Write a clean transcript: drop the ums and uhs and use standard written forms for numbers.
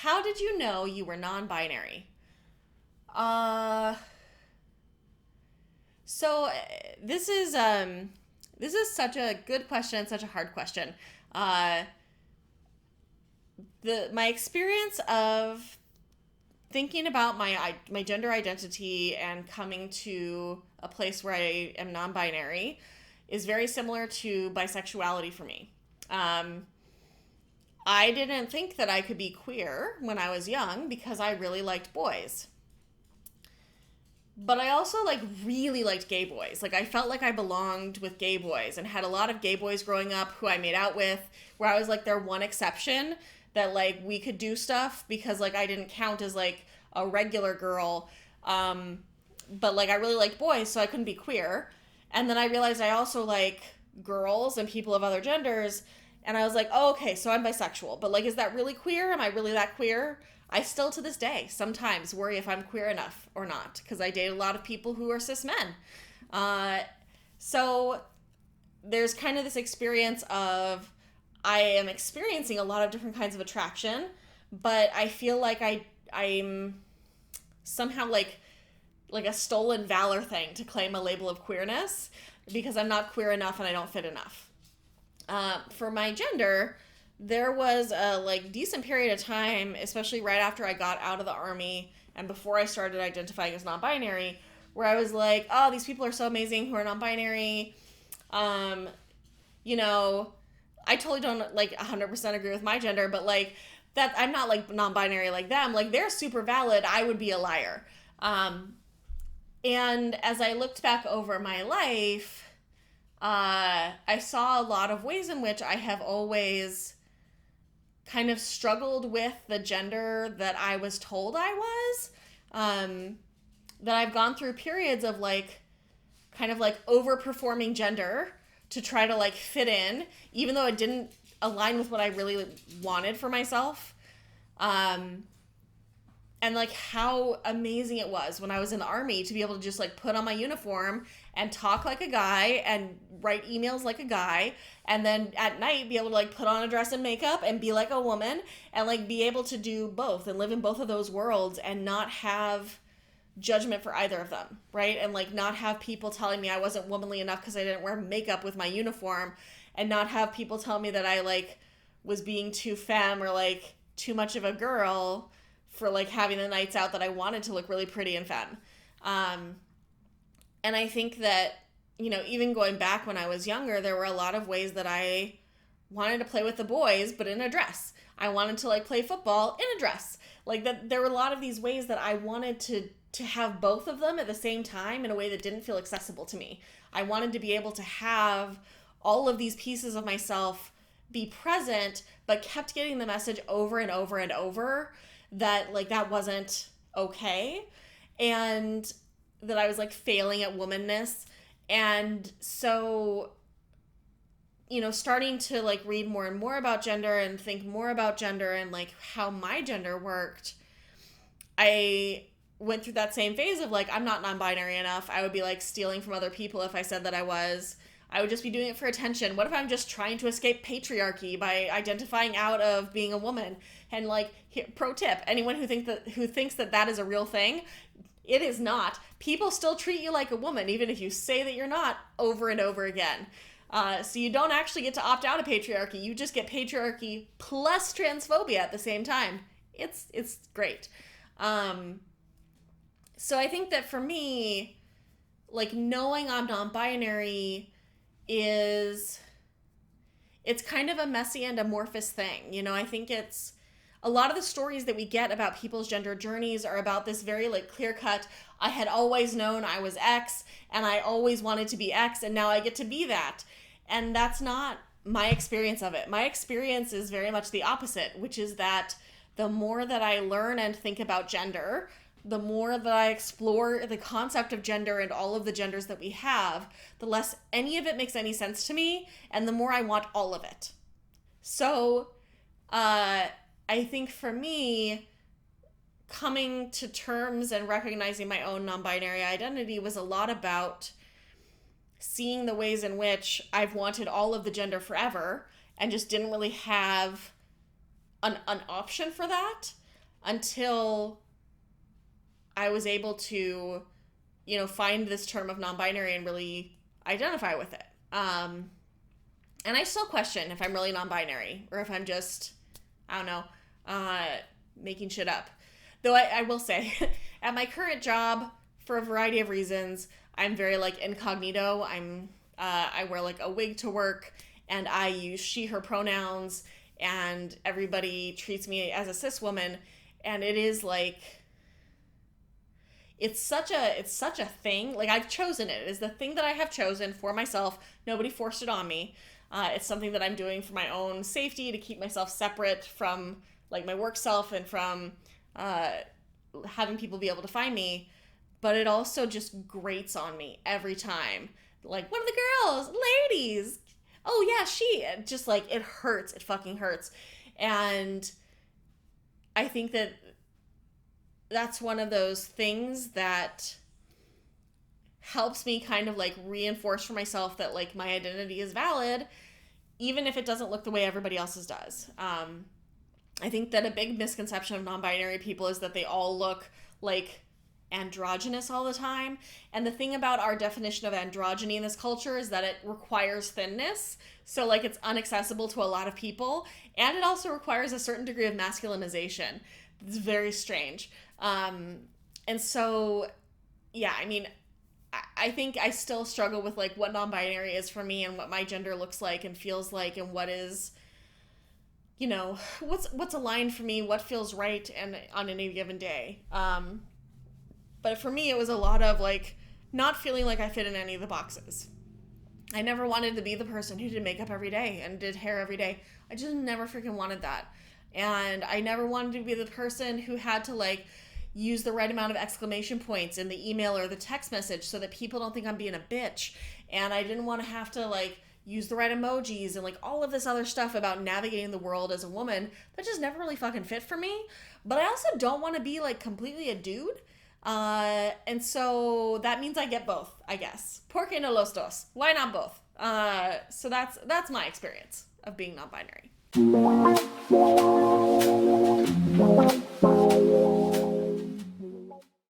How did you know you were non-binary? Uh, so this is this is such a good question, such a hard question. Uh, the my experience of thinking about my gender identity and coming to a place where I am non-binary is very similar to bisexuality for me. Um, I didn't think that I could be queer when I was young because I really liked boys. But I also like really liked gay boys. Like I felt like I belonged with gay boys and had a lot of gay boys growing up who I made out with where I was like their one exception that like we could do stuff because like I didn't count as like a regular girl. But like I really liked boys, so I couldn't be queer. And then I realized I also like girls and people of other genders. And I was like, oh, okay, so I'm bisexual. But like, is that really queer? Am I really that queer? I still to this day sometimes worry if I'm queer enough or not because I date a lot of people who are cis men. Uh, so there's kind of this experience of I am experiencing a lot of different kinds of attraction, but I feel like I'm somehow like a stolen valor thing to claim a label of queerness because I'm not queer enough and I don't fit enough. For my gender, there was a like decent period of time, especially right after I got out of the army and before I started identifying as non-binary, where I was like, oh, these people are so amazing who are non-binary. Um, you know, I totally don't like 100% agree with my gender, but like that I'm not like non-binary like them. Like they're super valid. I would be a liar. And as I looked back over my life, I saw a lot of ways in which I have always kind of struggled with the gender that I was told I was. That I've gone through periods of like kind of like overperforming gender to try to like fit in, even though it didn't align with what I really wanted for myself. And like how amazing it was when I was in the army to be able to just like put on my uniform and talk like a guy and write emails like a guy and then at night be able to like put on a dress and makeup and be like a woman and like be able to do both and live in both of those worlds and not have judgment for either of them, right? And like not have people telling me I wasn't womanly enough because I didn't wear makeup with my uniform and not have people tell me that I like was being too femme or like too much of a girl for like having the nights out that I wanted to look really pretty and femme. Um, and I think that, you know, even going back when I was younger, there were a lot of ways that I wanted to play with the boys, but in a dress. I wanted to like play football in a dress. Like that there were a lot of these ways that I wanted to have both of them at the same time in a way that didn't feel accessible to me. I wanted to be able to have all of these pieces of myself be present, but kept getting the message over and over and over that like that wasn't okay and that I was like failing at womanness. And so, you know, starting to like read more and more about gender and think more about gender and like how my gender worked, I went through that same phase of like, I'm not non-binary enough. I would be like stealing from other people if I said that I was. I would just be doing it for attention. What if I'm just trying to escape patriarchy by identifying out of being a woman? And like, here, pro tip: anyone who thinks that that is a real thing, it is not. People still treat you like a woman, even if you say that you're not, over and over again. So you don't actually get to opt out of patriarchy. You just get patriarchy plus transphobia at the same time. It's great. So I think that for me, like knowing I'm non-binary it's kind of a messy and amorphous thing. You know, I think it's a lot of the stories that we get about people's gender journeys are about this very like clear cut, I had always known I was X and I always wanted to be X and now I get to be that. And that's not my experience of it. My experience is very much the opposite, which is that the more that I learn and think about gender, the more that I explore the concept of gender and all of the genders that we have, the less any of it makes any sense to me, and the more I want all of it. So, I think for me, coming to terms and recognizing my own non-binary identity was a lot about seeing the ways in which I've wanted all of the gender forever and just didn't really have an option for that. until I was able to, find this term of non-binary and really identify with it. And I still question if I'm really non-binary or if I'm just, I don't know, making shit up. Though I will say, at my current job, for a variety of reasons, I'm very like incognito. I wear like a wig to work, and I use she, her pronouns, and everybody treats me as a cis woman, and it is like, it's such a thing. Like, I've chosen it. It is the thing that I have chosen for myself. Nobody forced it on me. It's something that I'm doing for my own safety, to keep myself separate from like my work self and from having people be able to find me. But it also just grates on me every time. Like, one of the girls, ladies, oh yeah, she, just like, it hurts. It fucking hurts. And I think that that's one of those things that helps me kind of like reinforce for myself that like my identity is valid, even if it doesn't look the way everybody else's does. I think that a big misconception of non-binary people is that they all look like androgynous all the time. And the thing about our definition of androgyny in this culture is that it requires thinness. So like, it's inaccessible to a lot of people. And it also requires a certain degree of masculinization. It's very strange. And so, yeah, I mean, I think I still struggle with like what non-binary is for me and what my gender looks like and feels like, and what is, what's aligned for me, what feels right and on any given day. But for me, it was a lot of like not feeling like I fit in any of the boxes. I never wanted to be the person who did makeup every day and did hair every day. I just never freaking wanted that. And I never wanted to be the person who had to like use the right amount of exclamation points in the email or the text message so that people don't think I'm being a bitch. And I didn't want to have to like use the right emojis and like all of this other stuff about navigating the world as a woman that just never really fucking fit for me. But I also don't want to be like completely a dude. And so that means I get both, I guess. ¿Por qué no los dos? Why not both? So that's my experience of being non-binary.